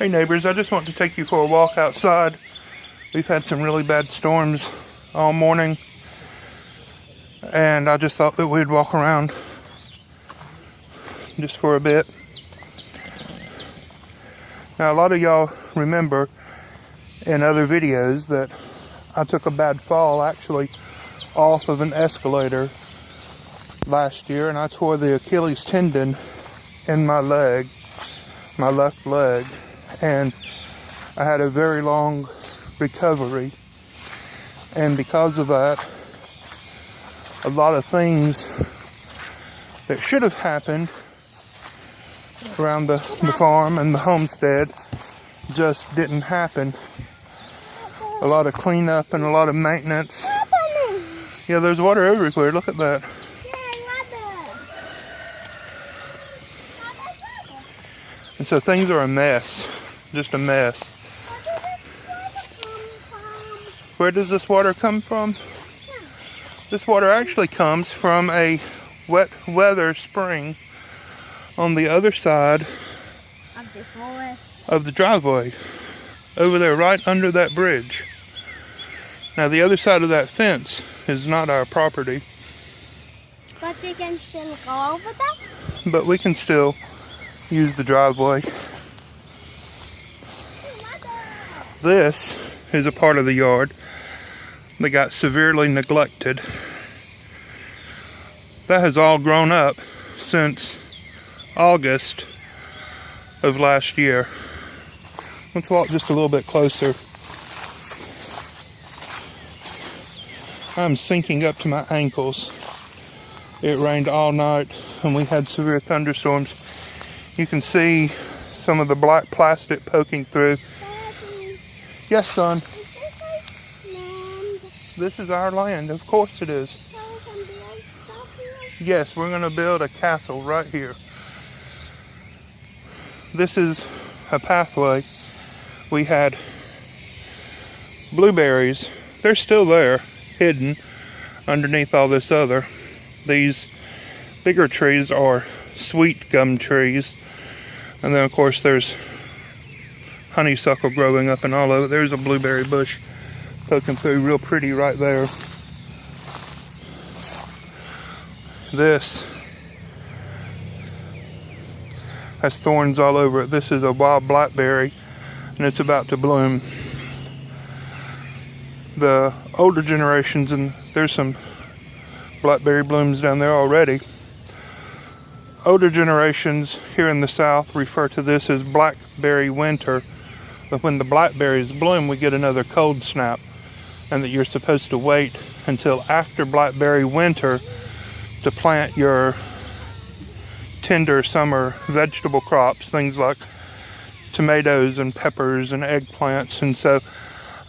Hey neighbors, I just want to take you for a walk outside. We've had some really bad storms all morning, and I just thought that we'd walk around just for a bit. Now, a lot of y'all remember in other videos that I took a bad fall actually off of an escalator last year, and I tore the Achilles tendon in my leg, my left leg, and I had a very long recovery. And because of that, a lot of things that should have happened around the farm and the homestead just didn't happen. A lot of cleanup and a lot of maintenance. Yeah, there's water everywhere. Look at that. And so things are a mess. Just a mess. Where does this water come from? This water actually comes from a wet weather spring on the other side of the forest, of the driveway, over there right under that bridge. Now the other side of that fence is not our property, but we can still go over that. But we can still use the driveway. This is a part of the yard that got severely neglected. That has all grown up since August of last year. Let's walk just a little bit closer. I'm sinking up to my ankles. It rained all night and we had severe thunderstorms. You can see some of the black plastic poking through. Yes, son. This is our land. Of course it is. Yes, we're going to build a castle right here. This is a pathway. We had blueberries. They're still there, hidden underneath all this other. These bigger trees are sweet gum trees. And then, of course, there's honeysuckle growing up and all over. There's a blueberry bush poking through real pretty right there. This has thorns all over it. This is a wild blackberry and it's about to bloom. The older generations, and there's some blackberry blooms down there already. Older generations here in the South refer to this as blackberry winter. But when the blackberries bloom, we get another cold snap, and that you're supposed to wait until after blackberry winter to plant your tender summer vegetable crops, things like tomatoes and peppers and eggplants. And so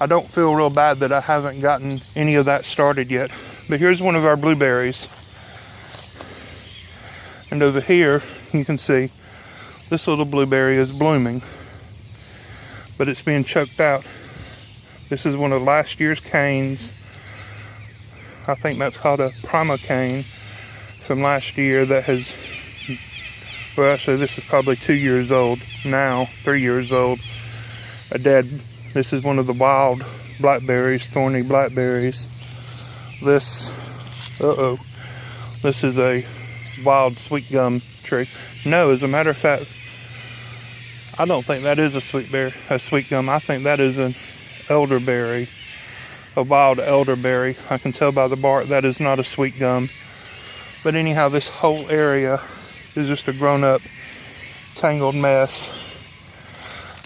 I don't feel real bad that I haven't gotten any of that started yet. But here's one of our blueberries. And over here, you can see this little blueberry is blooming, but it's being choked out. This is one of last year's canes. I think that's called a prima cane from last year that has, well, actually this is probably 2 years old now, 3 years old. This is one of the wild blackberries, thorny blackberries. This is a wild sweet gum tree. No, as a matter of fact, I don't think that is a sweet gum. I think that is an elderberry, a wild elderberry. I can tell by the bark that is not a sweet gum. But anyhow, this whole area is just a grown-up, tangled mess.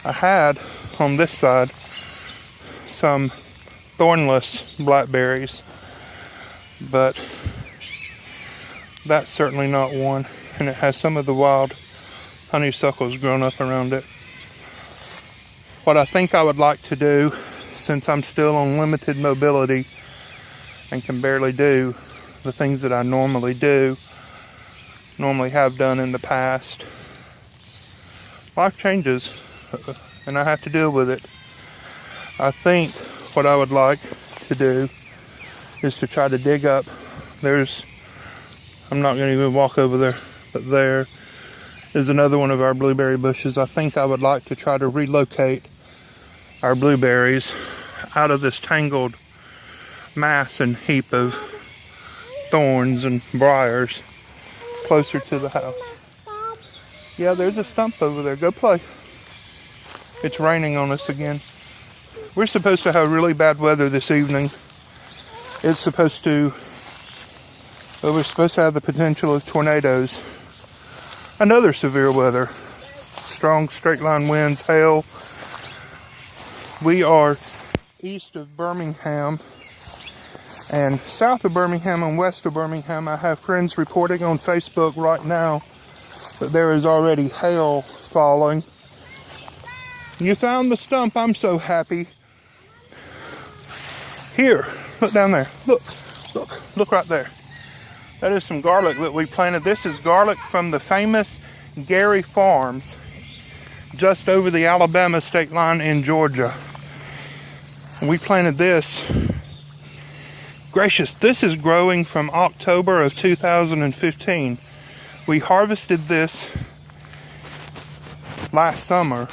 I had on this side some thornless blackberries, but that's certainly not one, and it has some of the wild honeysuckles grown up around it. What I think I would like to do, since I'm still on limited mobility and can barely do the things that I normally have done in the past, life changes and I have to deal with it. I think what I would like to do is to try to dig up. I'm not going to even walk over there, but there is another one of our blueberry bushes. I think I would like to try to relocate our blueberries out of this tangled mass and heap of thorns and briars closer to the house. Yeah, there's a stump over there. Go play. It's raining on us again. We're supposed to have really bad weather this evening. It's supposed to, well, we're supposed to have the potential of tornadoes. Another severe weather. Strong straight line winds, hail. We are east of Birmingham and south of Birmingham and west of Birmingham. I have friends reporting on Facebook right now that there is already hail falling. You found the stump. I'm so happy. Here, look down there. Look right there. That is some garlic that we planted. This is garlic from the famous Garry Farms, just over the Alabama state line in Georgia. And we planted this. Gracious, this is growing from October of 2015. We harvested this last summer,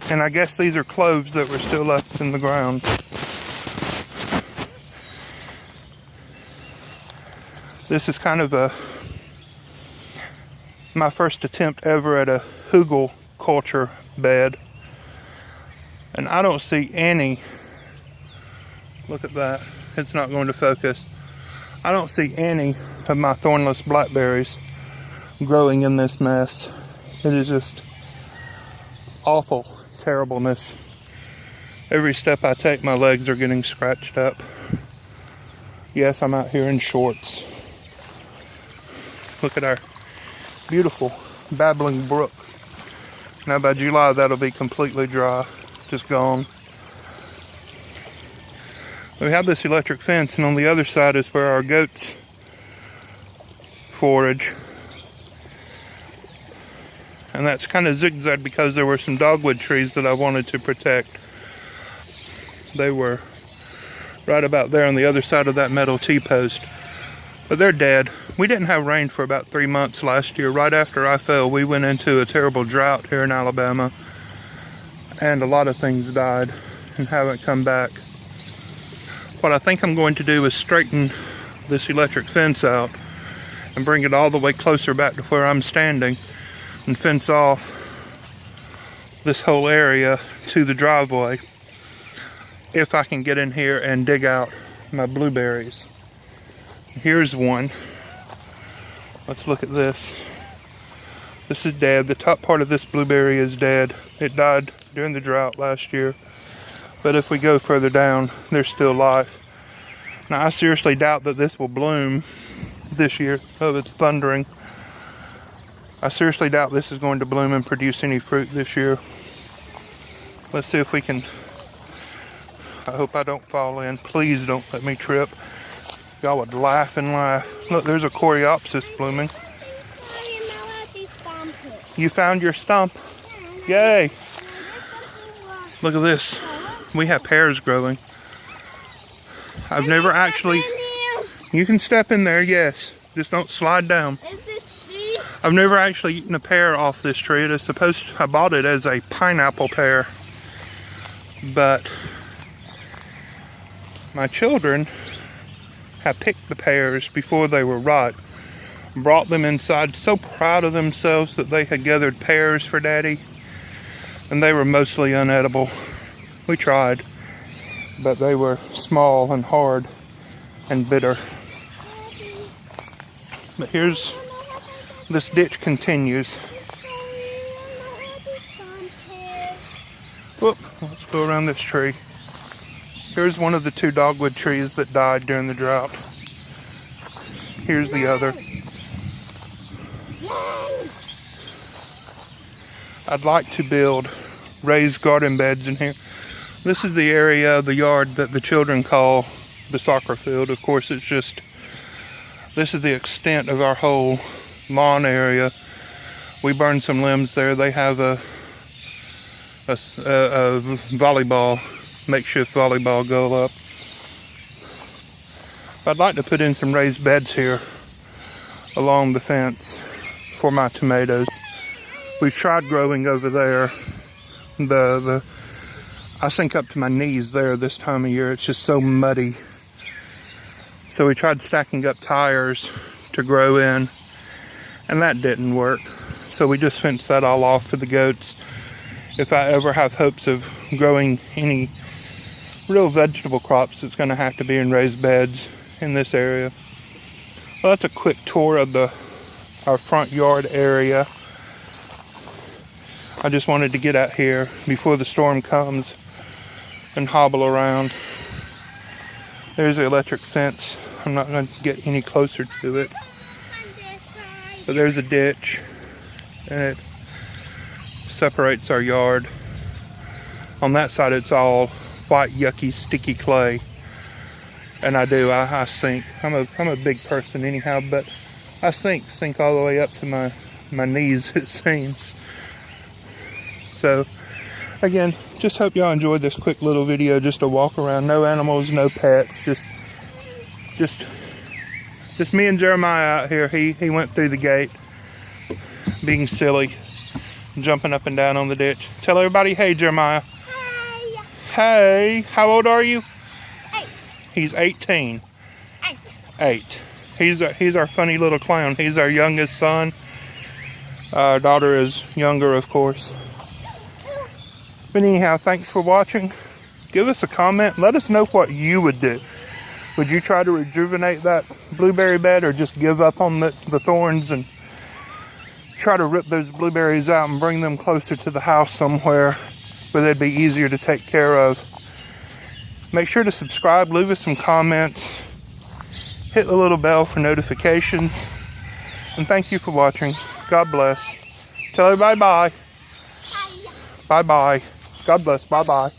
and I guess these are cloves that were still left in the ground. This is kind of my first attempt ever at a hugel culture bed. And I don't see any, look at that, it's not going to focus. I don't see any of my thornless blackberries growing in this mess. It is just awful terribleness. Every step I take, my legs are getting scratched up. Yes, I'm out here in shorts. Look at our beautiful babbling brook. Now by July that'll be completely dry, just gone. We have this electric fence, and on the other side is where our goats forage. And that's kind of zigzag because there were some dogwood trees that I wanted to protect. They were right about there on the other side of that metal T-post. But they're dead. We didn't have rain for about 3 months last year. Right after I fell, we went into a terrible drought here in Alabama. And a lot of things died and haven't come back. What I think I'm going to do is straighten this electric fence out and bring it all the way closer back to where I'm standing and fence off this whole area to the driveway if I can get in here and dig out my blueberries. Here's one. Let's look at this. This is dead. The top part of this blueberry is dead. It died during the drought last year. But if we go further down, there's still life. Now I seriously doubt that this will bloom this year. Oh, it's thundering. I seriously doubt this is going to bloom and produce any fruit this year. Let's see if we can. I hope I don't fall in. Please don't let me trip. Y'all would laugh and laugh. Look, there's a coreopsis blooming. You found your stump? Yay! Look at this. We have pears growing. I've never actually. You can step in there, yes. Just don't slide down. Is it steep? I've never actually eaten a pear off this tree. It is supposed to, I bought it as a pineapple pear. But my children have picked the pears before they were ripe, brought them inside, so proud of themselves that they had gathered pears for Daddy, and they were mostly unedible. We tried, but they were small and hard and bitter. But here's, this ditch continues. Whoop, let's go around this tree. Here's one of the 2 dogwood trees that died during the drought. Here's the other. I'd like to build raised garden beds in here. This is the area of the yard that the children call the soccer field. Of course, it's just, this is the extent of our whole lawn area. We burned some limbs there. They have a volleyball, makeshift volleyball goal up. I'd like to put in some raised beds here along the fence for my tomatoes. We've tried growing over there. I sink up to my knees there this time of year. It's just so muddy. So we tried stacking up tires to grow in, and that didn't work. So we just fenced that all off for the goats. If I ever have hopes of growing any real vegetable crops, it's going to have to be in raised beds in this area. Well, that's a quick tour of our front yard area. I just wanted to get out here before the storm comes and hobble around. There's the electric fence. I'm not going to get any closer to it. But there's a ditch, and it separates our yard. On that side, it's all white, yucky, sticky clay. And I sink. I'm a big person anyhow, but I sink all the way up to my knees, it seems. So, again, just hope y'all enjoyed this quick little video, just a walk around. No animals, no pets, just me and Jeremiah out here. He went through the gate, being silly, jumping up and down on the ditch. Tell everybody, hey, Jeremiah. Hey. Hey, how old are you? 8. He's 18. 8. He's our funny little clown. He's our youngest son. Our daughter is younger, of course. But anyhow, thanks for watching. Give us a comment. Let us know what you would do. Would you try to rejuvenate that blueberry bed, or just give up on the thorns and try to rip those blueberries out and bring them closer to the house somewhere where they'd be easier to take care of? Make sure to subscribe, leave us some comments, hit the little bell for notifications, and thank you for watching. God bless. Tell everybody bye. Bye. Bye-bye. God bless. Bye-bye.